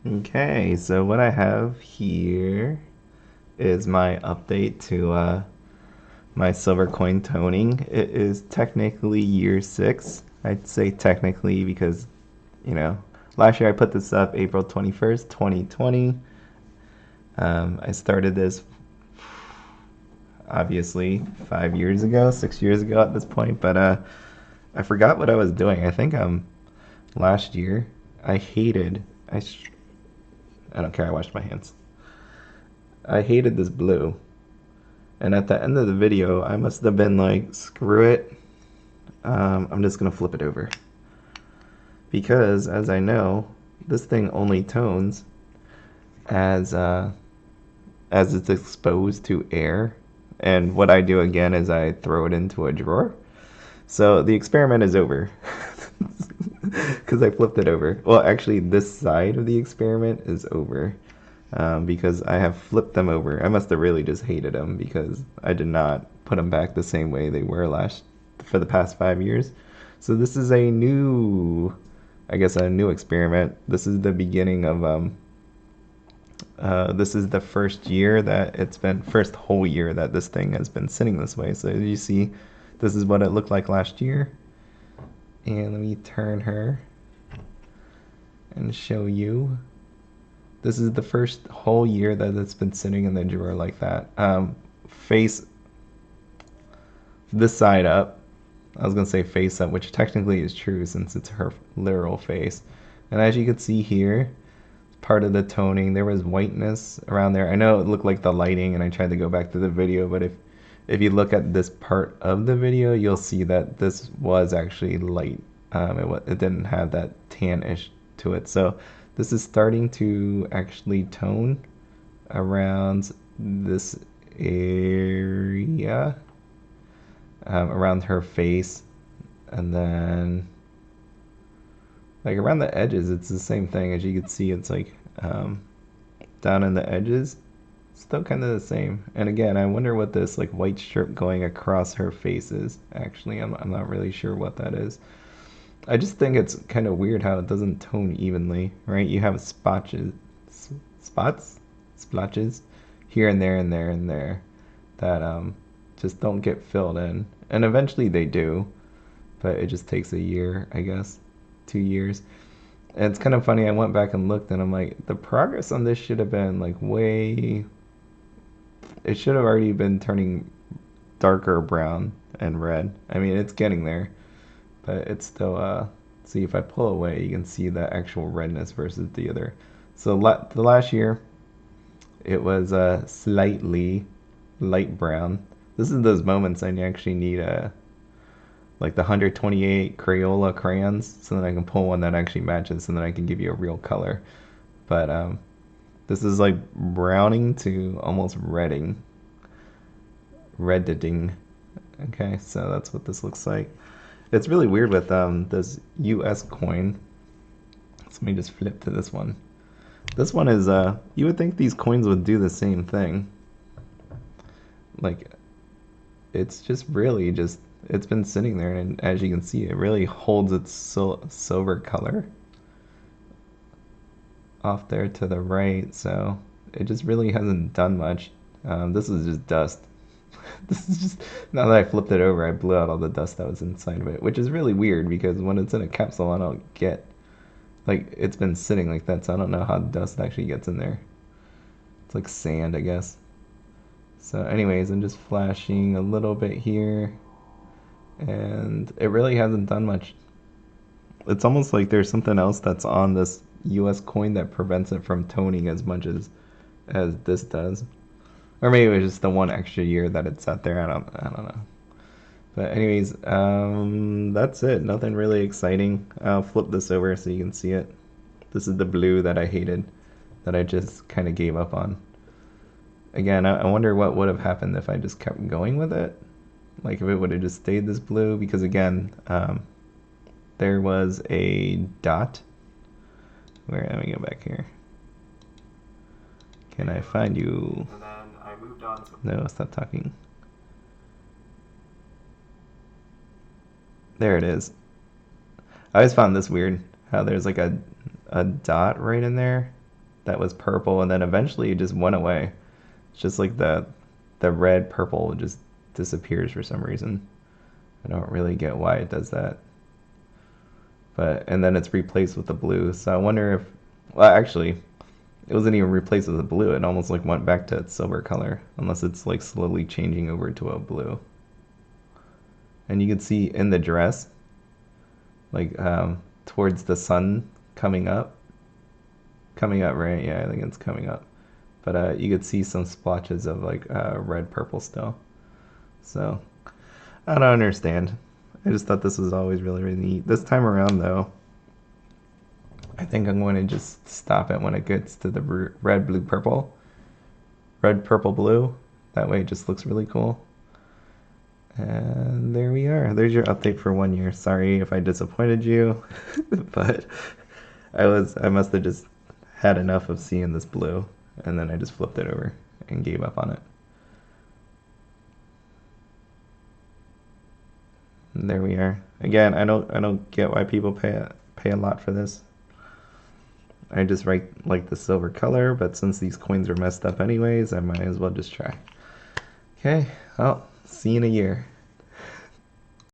Okay, so what I have here is my update to my silver coin toning. It is technically year 6. I'd say technically because, you know, last year I put this up April 21st, 2020. I started this obviously 5 years ago, 6 years ago at this point, but I forgot what I was doing. I think last year I hated I don't care. I washed my hands. I hated this blue. And at the end of the video, I must have been like, screw it. I'm just going to flip it over. Because, as I know, this thing only tones as, uh, as it's exposed to air. And what I do again is I throw it into a drawer. So the experiment is over. Because I flipped it over. Well, actually, this side of the experiment is over. Because I have flipped them over. I must have really just hated them because I did not put them back the same way they were for the past 5 years. So this is a new experiment. This is the beginning of this is the first whole year that this thing has been sitting this way. So as you see, this is what it looked like last year. And let me turn her and show you. This is the first whole year that it's been sitting in the drawer like that. Face this side up. I was going to say face up, which technically is true since it's her literal face. And as you can see here, part of the toning, there was whiteness around there. I know it looked like the lighting, and I tried to go back to the video, but if you look at this part of the video, you'll see that this was actually light. It didn't have that tan-ish to it. So this is starting to actually tone around this area, around her face, and then like around the edges, it's the same thing. As you can see, it's like down in the edges, still kind of the same. And again, I wonder what this like white strip going across her face is. Actually, I'm not really sure what that is. I just think it's kind of weird how it doesn't tone evenly, right? You have splotches here and there and there and there that just don't get filled in. And eventually they do, but it just takes a year, I guess, 2 years. And it's kind of funny. I went back and looked, and I'm like, the progress on this should have been like way. It should have already been turning darker brown and red. I mean, it's getting there, but it's still. See, if I pull away, you can see the actual redness versus the other. So the last year, it was slightly light brown. This is those moments I actually need like the 128 Crayola crayons so that I can pull one that actually matches and then I can give you a real color. But this is like browning to almost reddening. Okay, so that's what this looks like. It's really weird with this US coin. So let me just flip to this one. This one is you would think these coins would do the same thing. Like it's just really just it's been sitting there, and as you can see, it really holds its silver color off there to the right. So it just really hasn't done much. This is just dust. This is just now that I flipped it over, I blew out all the dust that was inside of it, which is really weird because when it's in a capsule, I don't get like it's been sitting like that, so I don't know how dust actually gets in there. It's like sand, I guess. So anyways, I'm just flashing a little bit here, and it really hasn't done much. It's almost like there's something else that's on this US coin that prevents it from toning as much as this does. Or maybe it was just the one extra year that it sat there. I don't know. But anyways, that's it. Nothing really exciting. I'll flip this over so you can see it. This is the blue that I hated, that I just kind of gave up on. Again, I wonder what would have happened if I just kept going with it. Like if it would have just stayed this blue, because again, there was a dot. Let me go back here. Can I find you? And then I moved on to... No, stop talking. There it is. I always found this weird, how there's like a dot right in there. that was purple, and then eventually it just went away. It's just like the red purple just disappears for some reason. I don't really get why it does that. But and then it's replaced with the blue. So I wonder if, well, actually, it wasn't even replaced with the blue. It almost like went back to its silver color, unless it's like slowly changing over to a blue. And you can see in the dress, like towards the sun coming up, right? Yeah, I think it's coming up. But you could see some splotches of like red purple still. So I don't understand. I just thought this was always really, really neat. This time around, though, I think I'm going to just stop it when it gets to the red, blue, purple. Red, purple, blue. That way it just looks really cool. And there we are. There's your update for 1 year. Sorry if I disappointed you, but I must have just had enough of seeing this blue, and then I just flipped it over and gave up on it. And there we are. Again, I don't get why people pay a lot for this. I just like the silver color, but since these coins are messed up anyways, I might as well just try. Okay, well, see you in a year.